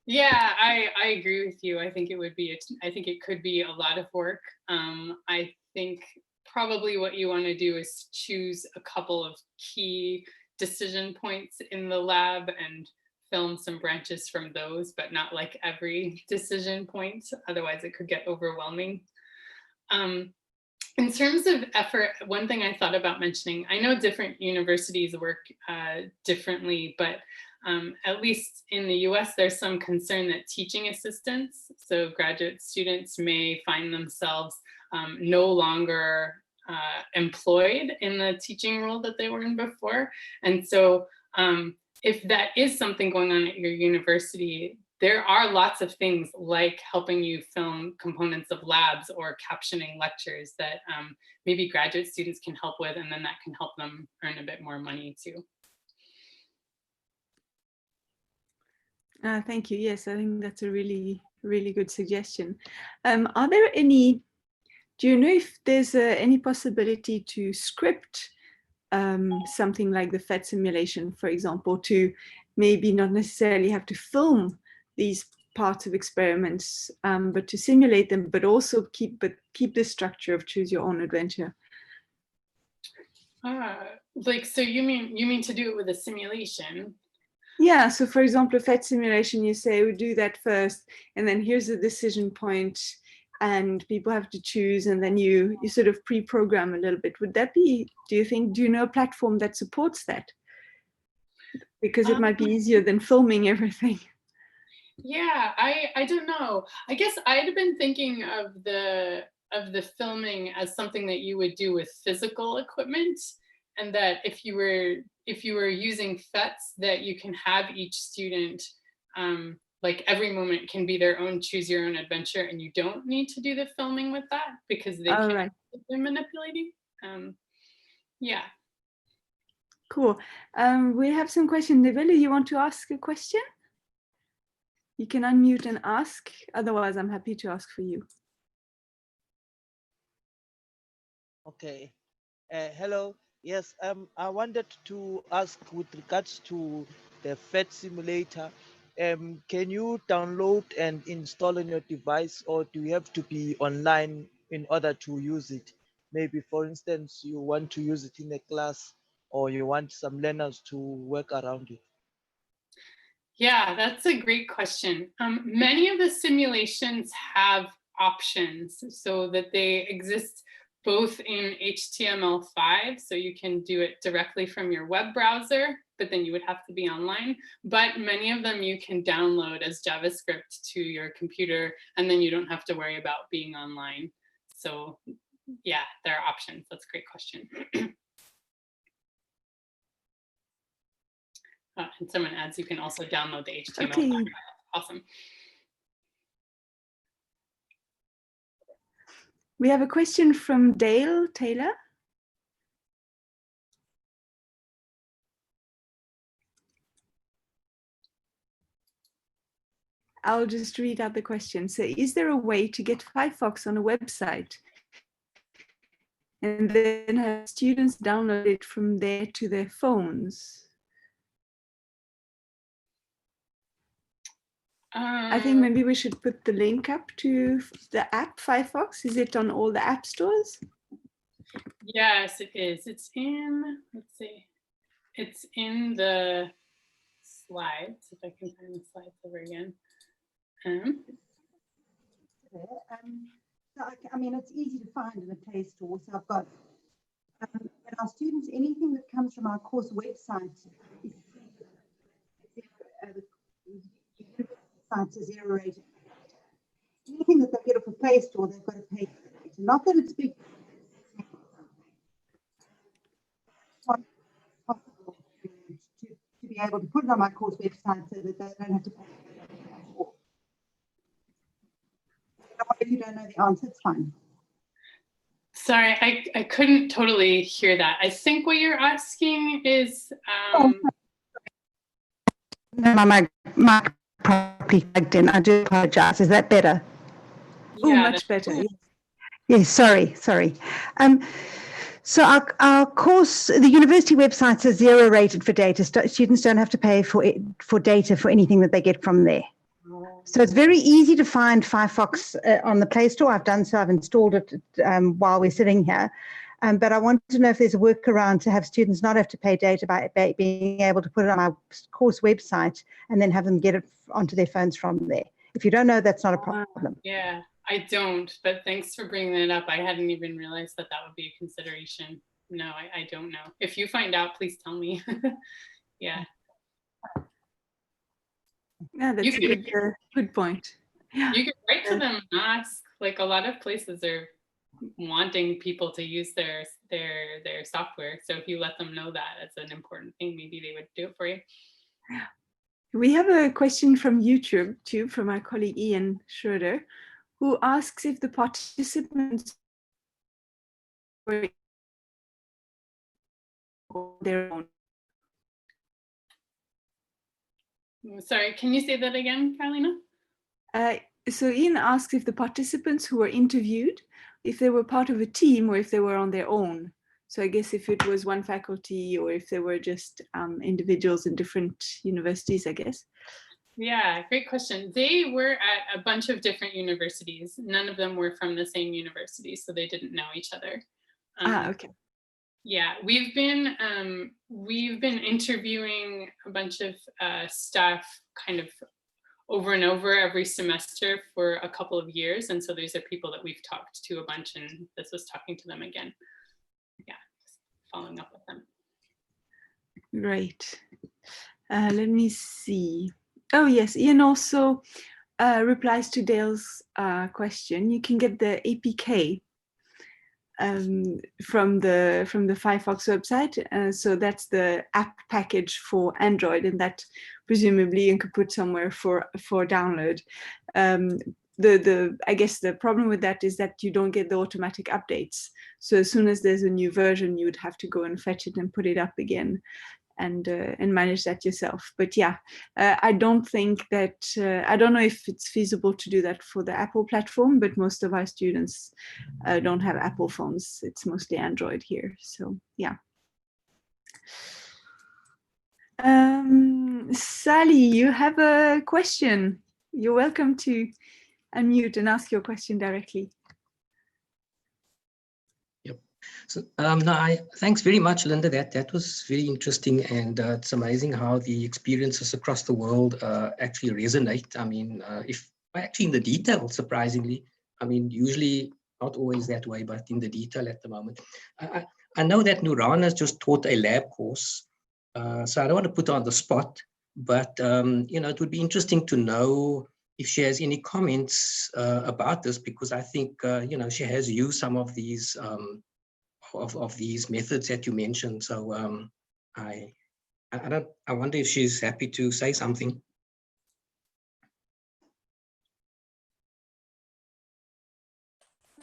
Yeah, I agree with you. I think it could be a lot of work. I think probably what you want to do is choose a couple of key decision points in the lab and film some branches from those, but not like every decision point. Otherwise it could get overwhelming. In terms of effort, one thing I thought about mentioning, I know different universities work differently, but at least in the US, there's some concern that teaching assistants, so graduate students, may find themselves no longer employed in the teaching role that they were in before. And so if that is something going on at your university, there are lots of things like helping you film components of labs or captioning lectures that maybe graduate students can help with, and then that can help them earn a bit more money too. Thank you. Yes, I think that's a really, really good suggestion. Are there any, do you know if there's any possibility to script something like the PhET simulation, for example, to maybe not necessarily have to film these parts of experiments, but to simulate them, but also keep the structure of choose your own adventure? Like, so you mean to do it with a simulation? Yeah, so for example, a PhET simulation, you say we do that first, and then here's the decision point, and people have to choose, and then you sort of pre-program a little bit. Would that be, do you know a platform that supports that? Because it might be easier than filming everything. Yeah, I don't know. I guess I'd been thinking of the filming as something that you would do with physical equipment, and that if you were using PhETs, that you can have each student, like every moment can be their own choose your own adventure, and you don't need to do the filming with that because they can Right. they're manipulating. Yeah. Cool. We have some questions. Neville, you want to ask a question? You can unmute and ask. Otherwise, I'm happy to ask for you. Okay. Hello. Yes, I wanted to ask with regards to the PhET simulator. Can you download and install on your device, or do you have to be online in order to use it? Maybe, for instance, you want to use it in a class, or you want some learners to work around it. Yeah, that's a great question. Many of the simulations have options so that they exist both in HTML5, so you can do it directly from your web browser, but then you would have to be online. But many of them you can download as JavaScript to your computer, and then you don't have to worry about being online. So yeah, there are options. That's a great question. And someone adds, you can also download the HTML. Okay. Awesome. We have a question from Dale Taylor. I'll just read out the question. So, is there a way to get PhyPhox on a website and then have students download it from there to their phones? I think maybe we should put the link up to the app PhyPhox. Is it on all the app stores? Yes, it is. It's in, let's see, it's in the slides, if I can find the slides over again. So I mean, it's easy to find in the Play Store. So I've got, and our students, anything that comes from our course website is sites are zero rated. Anything that they get off the Play Store, they've got to pay. Not that it's big. Possible to be able to put it on my course website so that they don't have to pay. If you don't know the answer, it's fine. Sorry, I couldn't totally hear that. I think what you're asking is... No, my mic properly plugged in. I do apologize. Is that better? Oh, yeah, much better. Yes, sorry. So our course, the university websites are zero rated for data. Students don't have to pay for data for anything that they get from there. So it's very easy to find PhyPhox on the Play Store. I've done so. I've installed it while we're sitting here. But I want to know if there's a workaround to have students not have to pay data by being able to put it on our course website and then have them get it onto their phones from there. If you don't know, that's not a problem. Yeah. I don't, but thanks for bringing it up. I hadn't even realized that that would be a consideration. No, I don't know. If you find out, please tell me. Yeah. Yeah, that's a good point. Yeah. You could write to them and ask. Like a lot of places are wanting people to use their software. So if you let them know that it's an important thing, maybe they would do it for you. We have a question from YouTube too, from our colleague Ian Schroeder, who asks if the participants were their own. Sorry, can you say that again, Carolina? So Ian asks if the participants who were interviewed, if they were part of a team or if they were on their own. So I guess if it was one faculty or if they were just individuals in different universities, I guess. Yeah, great question. They were at a bunch of different universities. None of them were from the same university, so they didn't know each other. Okay. Yeah, we've been interviewing a bunch of staff kind of over and over every semester for a couple of years, and so these are people that we've talked to a bunch, and this was talking to them again. Yeah, just following up with them. Right. Let me see. Oh yes, Ian also replies to Dale's question. You can get the APK from the PhyPhox website. So that's the app package for Android, and that presumably you could put somewhere for download. I guess the problem with that is that you don't get the automatic updates. So as soon as there's a new version, you would have to go and fetch it and put it up again, and manage that yourself. But yeah, I don't think that, I don't know if it's feasible to do that for the Apple platform, but most of our students don't have Apple phones. It's mostly Android here, so yeah. Sally, you have a question. You're welcome to unmute and ask your question directly. So thanks very much, Linda. That was very interesting, and it's amazing how the experiences across the world actually resonate. I mean, if actually in the detail, surprisingly, I mean, usually not always that way, but in the detail at the moment. I know that Nurana's just taught a lab course, so I don't want to put her on the spot, but you know, it would be interesting to know if she has any comments about this, because I think you know, she has used some of these. Of these methods that you mentioned. So I wonder if she's happy to say something.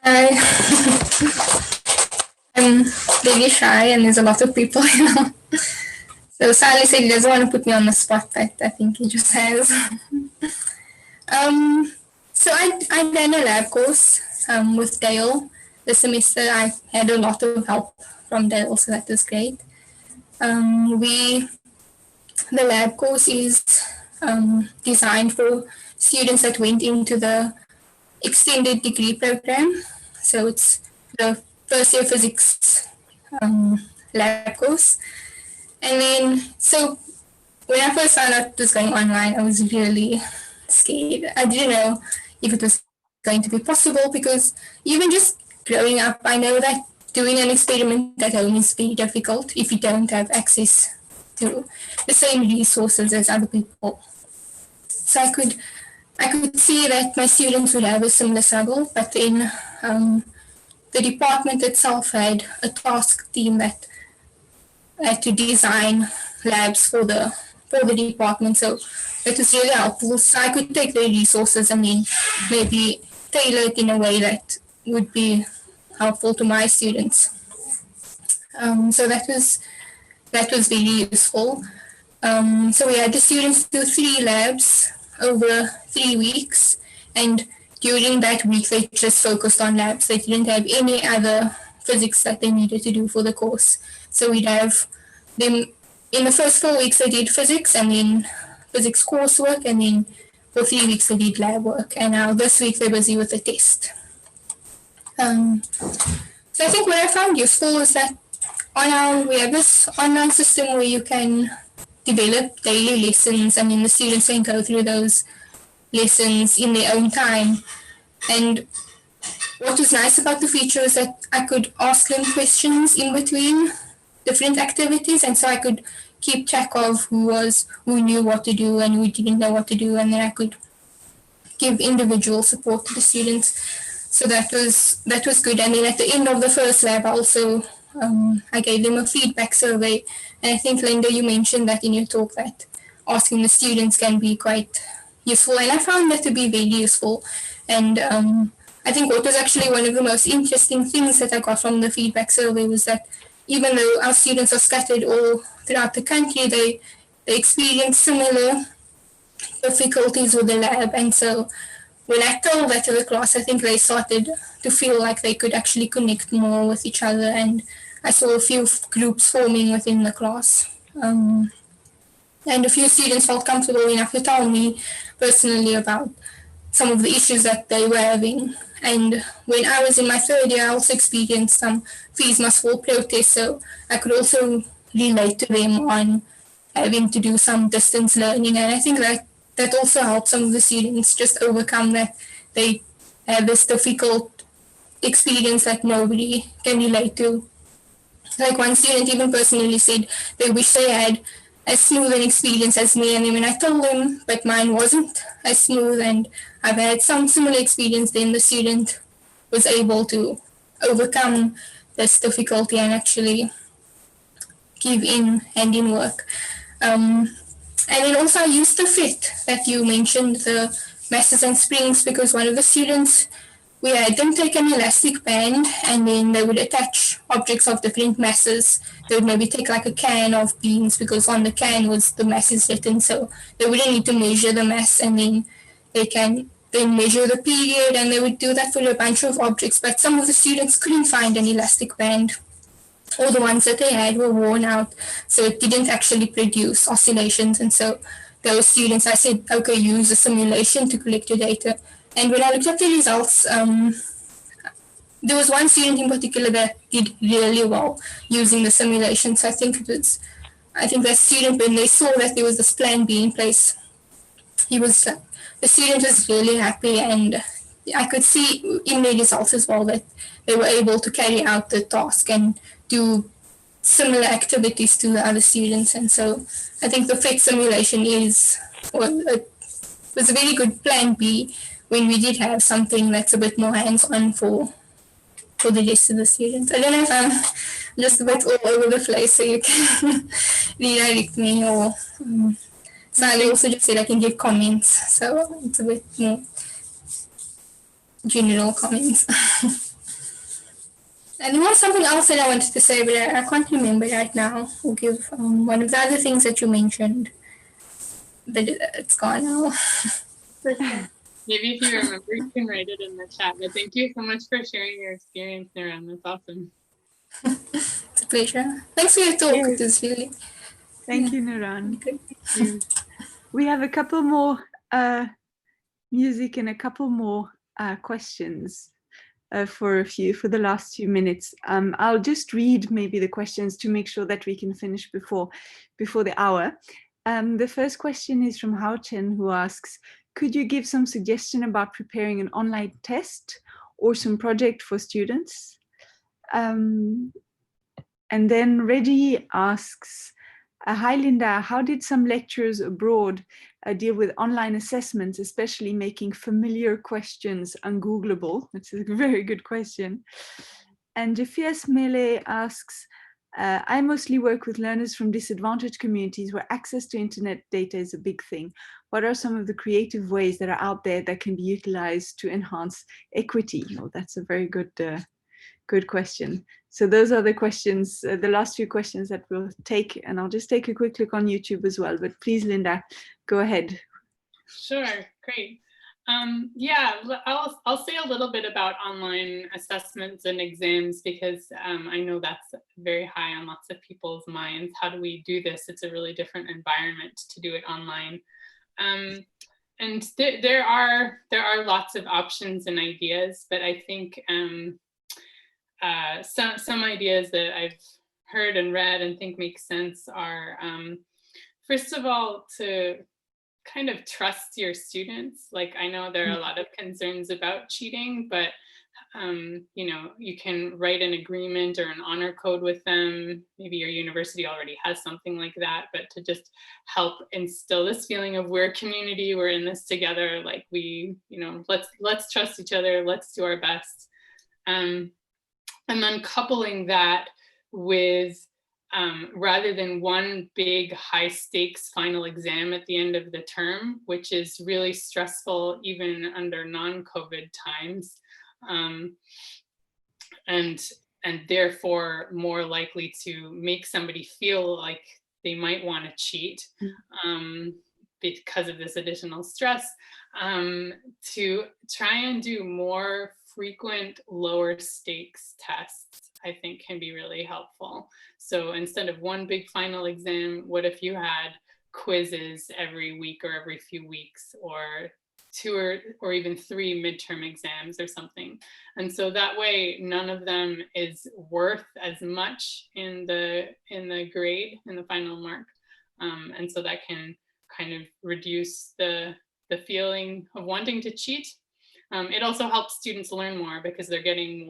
Hi. I'm really shy and there's a lot of people, you know. So Sally said he doesn't want to put me on the spot, but I think he just has. So I done a lab course with Dale. This semester I had a lot of help from Dale, so that was great. The lab course is designed for students that went into the extended degree program. So it's the first year physics lab course. And then, so when I first found out it was going online, I was really scared. I didn't know if it was going to be possible, because even just growing up, I know that doing an experiment at home is very difficult if you don't have access to the same resources as other people. So I could see that my students would have a similar struggle, but then the department itself had a task team that had to design labs for the department. So it was really helpful. So I could take the resources and then maybe tailor it in a way that would be helpful to my students. So that was very useful. So we had the students do 3 labs over 3 weeks, and during that week they just focused on labs. They didn't have any other physics that they needed to do for the course. So we'd have them, in the first 4 weeks they did physics and then physics coursework, and then for 3 weeks they did lab work, and now this week they're busy with a test. So I think what I found useful is that we have this online system where you can develop daily lessons, and then the students can go through those lessons in their own time. And what was nice about the feature was that I could ask them questions in between different activities, and so I could keep track of who knew what to do and who didn't know what to do, and then I could give individual support to the students. So that was good. And then at the end of the first lab, I gave them a feedback survey, and I think Linda, you mentioned that in your talk that asking the students can be quite useful, and I found that to be very useful. And I think what was actually one of the most interesting things that I got from the feedback survey was that even though our students are scattered all throughout the country, they experience similar difficulties with the lab. And so when I told that to the class, I think they started to feel like they could actually connect more with each other. And I saw a few groups forming within the class. And a few students felt comfortable enough to tell me personally about some of the issues that they were having. And when I was in my third year, I also experienced some fees must fall protests, so I could also relate to them on having to do some distance learning. And I think that also helps some of the students just overcome that they have this difficult experience that nobody can relate to. Like one student even personally said they wish they had as smooth an experience as me, and then when I told them, but mine wasn't as smooth, and I've had some similar experience, then the student was able to overcome this difficulty and actually give in hand in work. And then also I used the PhET that you mentioned, the masses and springs, because one of the students, we had them take an elastic band and then they would attach objects of different masses. They would maybe take like a can of beans because on the can was the masses written, so they wouldn't need to measure the mass, and then they can then measure the period, and they would do that for a bunch of objects. But some of the students couldn't find an elastic band, or the ones that they had were worn out, so it didn't actually produce oscillations. And so those students, I said, okay, use a simulation to collect your data. And when I looked at the results, there was one student in particular that did really well using the simulation. So I think that student, when they saw that there was this plan B in place, the student was really happy, and I could see in their results as well that they were able to carry out the task and do similar activities to the other students. And so I think the PhET simulation was a very good plan B when we did have something that's a bit more hands-on for the rest of the students. I don't know if I'm just a bit all over the place, so you can redirect me, or Sally also just said I can give comments, so it's a bit more general comments. And there was something else that I wanted to say, but I can't remember right now. We'll give one of the other things that you mentioned, but it's gone now. Maybe if you remember, you can write it in the chat. But thank you so much for sharing your experience, Naran. That's awesome. It's a pleasure. Thanks for your talk. Yes. It was really... Thank you, Naran. good. Thank you. We have a couple more music and a couple more questions for the last few minutes. I'll just read maybe the questions to make sure that we can finish before the hour. The first question is from Hao Chen, who asks, could you give some suggestion about preparing an online test or some project for students? And then Reggie asks, hi Linda, how did some lecturers abroad deal with online assessments, especially making familiar questions ungoogleable? That's a very good question. And Jaffias Mele asks, I mostly work with learners from disadvantaged communities where access to internet data is a big thing. What are some of the creative ways that are out there that can be utilized to enhance equity? Oh, that's a very good question. So those are the questions, the last few questions that we'll take, and I'll just take a quick look on YouTube as well. But please, Linda, go ahead. Sure, great. Yeah, I'll say a little bit about online assessments and exams, because I know that's very high on lots of people's minds. How do we do this? It's a really different environment to do it online. And there are lots of options and ideas, but I think some ideas that I've heard and read and think make sense are, first of all, to kind of trust your students. Like, I know there are a lot of concerns about cheating, but you know, you can write an agreement or an honor code with them. Maybe your university already has something like that, but to just help instill this feeling of we're a community, we're in this together, like we, you know, let's trust each other, let's do our best. And then coupling that with rather than one big high stakes final exam at the end of the term, which is really stressful even under non-COVID times, and therefore more likely to make somebody feel like they might want to cheat because of this additional stress, to try and do more frequent lower stakes tests, I think can be really helpful. So instead of one big final exam, what if you had quizzes every week or every few weeks, or 2 or even 3 midterm exams or something? And so that way none of them is worth as much in the grade, in the final mark. And so that can kind of reduce the feeling of wanting to cheat. It also helps students learn more because they're getting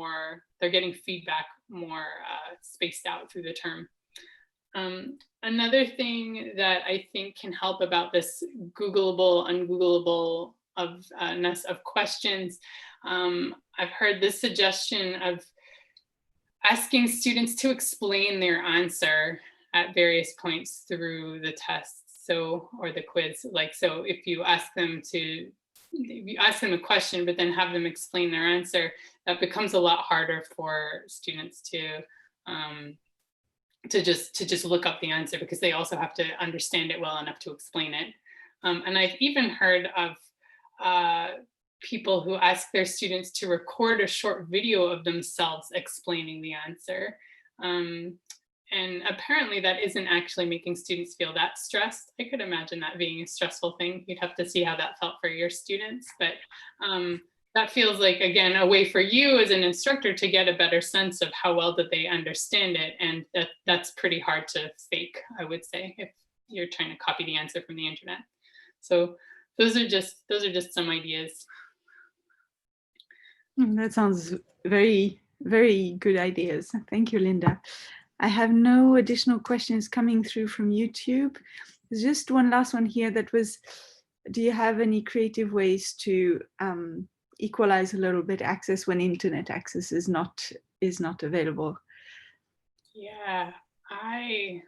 feedback more spaced out through the term. Another thing that I think can help about this Googleable, ungoogleable ness of questions, I've heard this suggestion of asking students to explain their answer at various points through the tests, so, or the quiz. Like, so if you ask them a question, but then have them explain their answer, that becomes a lot harder for students to just look up the answer, because they also have to understand it well enough to explain it. And I've even heard of people who ask their students to record a short video of themselves explaining the answer. And apparently that isn't actually making students feel that stressed. I could imagine that being a stressful thing. You'd have to see how that felt for your students. But that feels like, again, a way for you as an instructor to get a better sense of how well did they understand it. And that's pretty hard to fake, I would say, if you're trying to copy the answer from the internet. So those are just some ideas. That sounds very, very good ideas. Thank you, Linda. I have no additional questions coming through from YouTube. There's just one last one here that was, do you have any creative ways to equalize a little bit access when internet access is not available? Yeah, my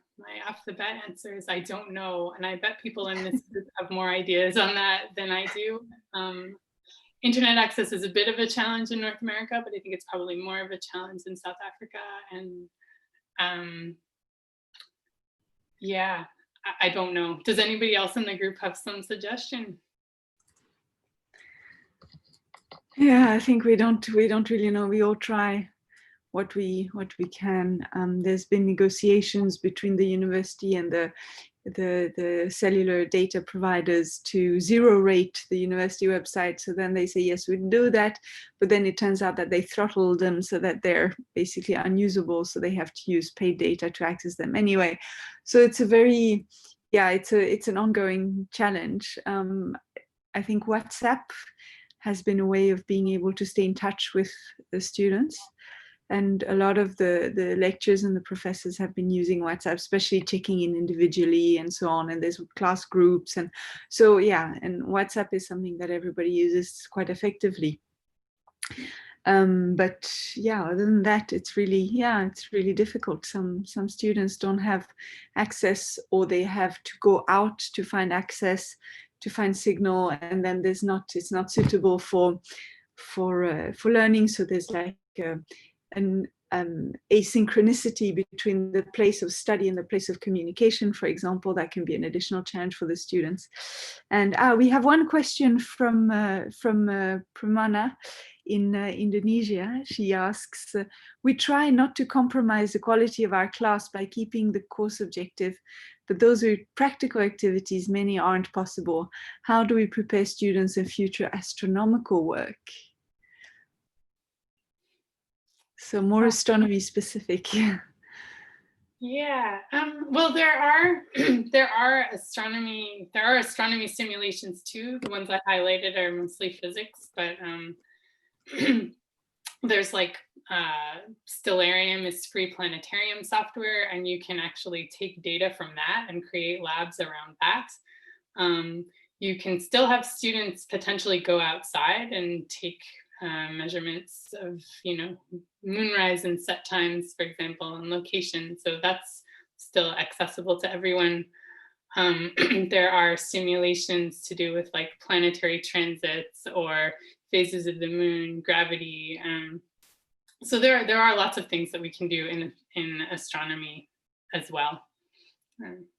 off the bat answer is I don't know. And I bet people in this group have more ideas on that than I do. Internet access is a bit of a challenge in North America, but I think it's probably more of a challenge in South Africa. And yeah, I don't know. Does anybody else in the group have some suggestion? Yeah, I think we don't really know. We all try what we can. There's been negotiations between the university and the cellular data providers to zero rate the university website. So then they say, yes, we do that. But then it turns out that they throttled them so that they're basically unusable. So they have to use paid data to access them anyway. So it's a very, yeah, it's an ongoing challenge. I think WhatsApp has been a way of being able to stay in touch with the students. And a lot of the lecturers and the professors have been using WhatsApp, especially checking in individually and so on. And there's class groups. And so, yeah, and WhatsApp is something that everybody uses quite effectively. But yeah, other than that, it's really difficult. Some students don't have access, or they have to go out to find access, to find signal, and then it's not suitable for learning. So there's like an asynchronicity between the place of study and the place of communication, for example. That can be an additional challenge for the students. And we have one question from Pramana in Indonesia. She asks, we try not to compromise the quality of our class by keeping the course objective, but those are practical activities, many aren't possible. How do we prepare students in future astronomical work? So more astronomy specific. Yeah. Well, there are there are astronomy simulations too. The ones I highlighted are mostly physics, but there's like Stellarium is free planetarium software, and you can actually take data from that and create labs around that. You can still have students potentially go outside and take measurements of, moonrise and set times, for example, and location. So that's still accessible to everyone. There are simulations to do with like planetary transits or phases of the moon, gravity. So there are lots of things that we can do in astronomy as well.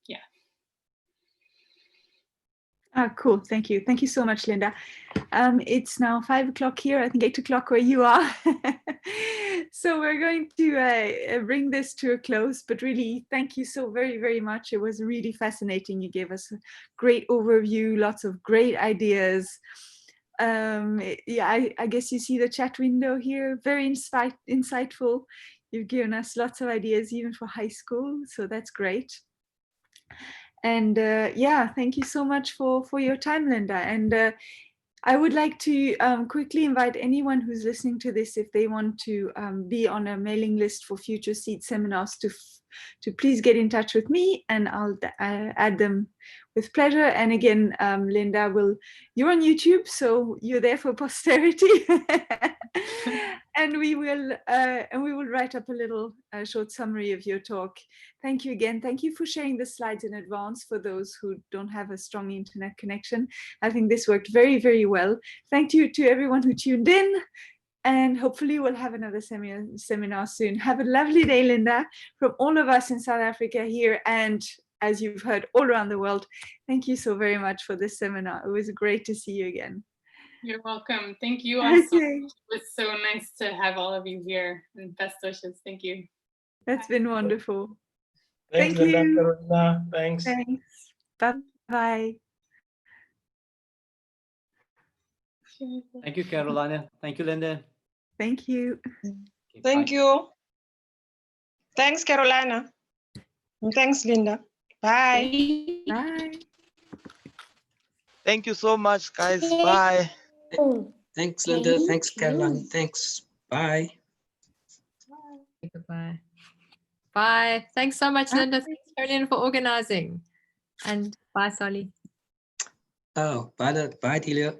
Yeah. Cool. Thank you. Thank you so much, Linda. It's now 5 o'clock here. I think 8 o'clock where you are. So we're going to bring this to a close, but really thank you so very, very much. It was really fascinating. You gave us a great overview, lots of great ideas. Yeah, I guess you see the chat window here, very insightful. You've given us lots of ideas, even for high school. So that's great. And yeah, thank you so much for your time, Linda. And I would like to quickly invite anyone who's listening to this, if they want to be on a mailing list for future SEADS seminars, to please get in touch with me, and I'll add them with pleasure. And again, Linda, you're on YouTube, so you're there for posterity. And we will write up a little short summary of your talk. Thank you again. Thank you for sharing the slides in advance for those who don't have a strong internet connection. I think this worked very, very well. Thank you to everyone who tuned in, and hopefully we'll have another seminar soon. Have a lovely day, Linda, from all of us in South Africa here, and as you've heard, all around the world. Thank you so very much for this seminar. It was great to see you again. You're welcome. Thank you all so Okay. much. It was so nice to have all of you here, and best wishes. Thank you. That's been wonderful. Thanks, Thank Linda, you. Carolina. Thanks. Thanks. Bye-bye. Thank you, Carolina. Thank you, Linda. Thank you. Okay, Thank bye. you. Thanks, Carolina. And thanks, Linda. Bye. Bye. Thank you so much, guys. Bye. Thanks, Linda. Thanks, Caroline. Thanks. Bye. Goodbye. Bye. Thanks so much, Linda. Thanks, Caroline, for organizing. And bye, Solly. Oh, bye, Delia.